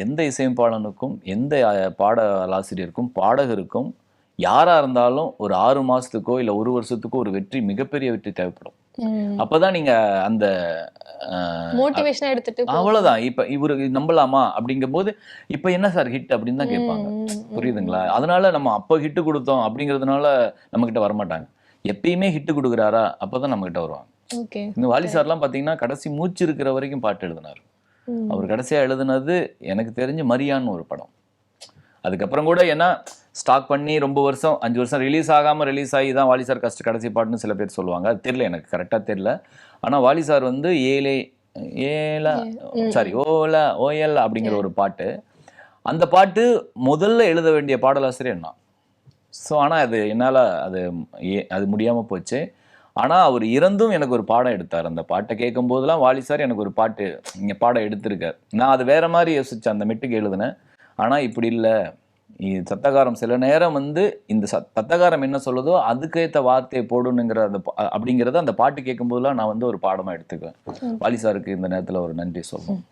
எந்த இசையமைப்பாளனுக்கும் எந்த பாடலாசிரியருக்கும் பாடகருக்கும் யாரா இருந்தாலும் ஒரு 6 மாசத்துக்கோ இல்ல 1 வருஷத்துக்கோ ஒரு வெற்றி, மிகப்பெரிய வெற்றி தேவைப்படும். அப்பதான் நீங்க அந்த மோட்டிவேஷனா எடுத்துட்டு அவ்வளவுதான். இப்ப இவரு நம்பலாமா அப்படிங்கும் போது இப்ப என்ன சார் ஹிட் அப்படின்னு தான் கேட்பாங்க. புரியுதுங்களா? அதனால நம்ம அப்ப ஹிட் கொடுத்தோம் அப்படிங்கிறதுனால நம்ம கிட்ட வரமாட்டாங்க. எப்பயுமே ஹிட் கொடுக்குறாரா அப்பதான் நம்ம கிட்ட வருவாங்க. இந்த வாலி சார்லாம் பாத்தீங்கன்னா கடைசி மூச்சு இருக்கிற வரைக்கும் பாட்டு எழுதினார். அவர் கடைசியா எழுதுனது எனக்கு தெரிஞ்சு மரியான்னு ஒரு படம். அதுக்கப்புறம் கூட ஏன்னா ஸ்டாக் பண்ணி ரொம்ப வருஷம் 5 வருஷம் ரிலீஸ் ஆகாம ரிலீஸ் ஆகி தான் வாலி சார் கடைசி பாட்டுன்னு சில பேர் சொல்லுவாங்க. அது தெரியல, எனக்கு கரெக்டா தெரியல. ஆனா வாலி சார் வந்து ஓலா ஓஎல் அப்படிங்கிற ஒரு பாட்டு, அந்த பாட்டு முதல்ல எழுத வேண்டிய பாடலாசிரியர் நான். ஸோ ஆனால் அது என்னால் அது முடியாமல் போச்சு. ஆனால் அவர் இறந்தும் எனக்கு ஒரு பாடம் எடுத்தார். அந்த பாட்டை கேட்கும் போதெல்லாம் வாலி சார் எனக்கு ஒரு பாட்டு இங்கே பாடம் எடுத்திருக்கார். நான் அது வேற மாதிரி யோசிச்சேன், அந்த மெட்டுக்கு எழுதுனேன். ஆனால் இப்படி இல்லை, சத்தகாரம் சில நேரம் வந்து இந்த சத்தகாரம் என்ன சொல்லுதோ அதுக்கேற்ற வார்த்தையை போடணுங்கிற அந்த அப்படிங்கிறத அந்த பாட்டு கேட்கும் போதெல்லாம் நான் வந்து ஒரு பாடமாக எடுத்துக்குவேன். வாலி சாருக்கு இந்த நேரத்தில் ஒரு நன்றி சொல்லணும்.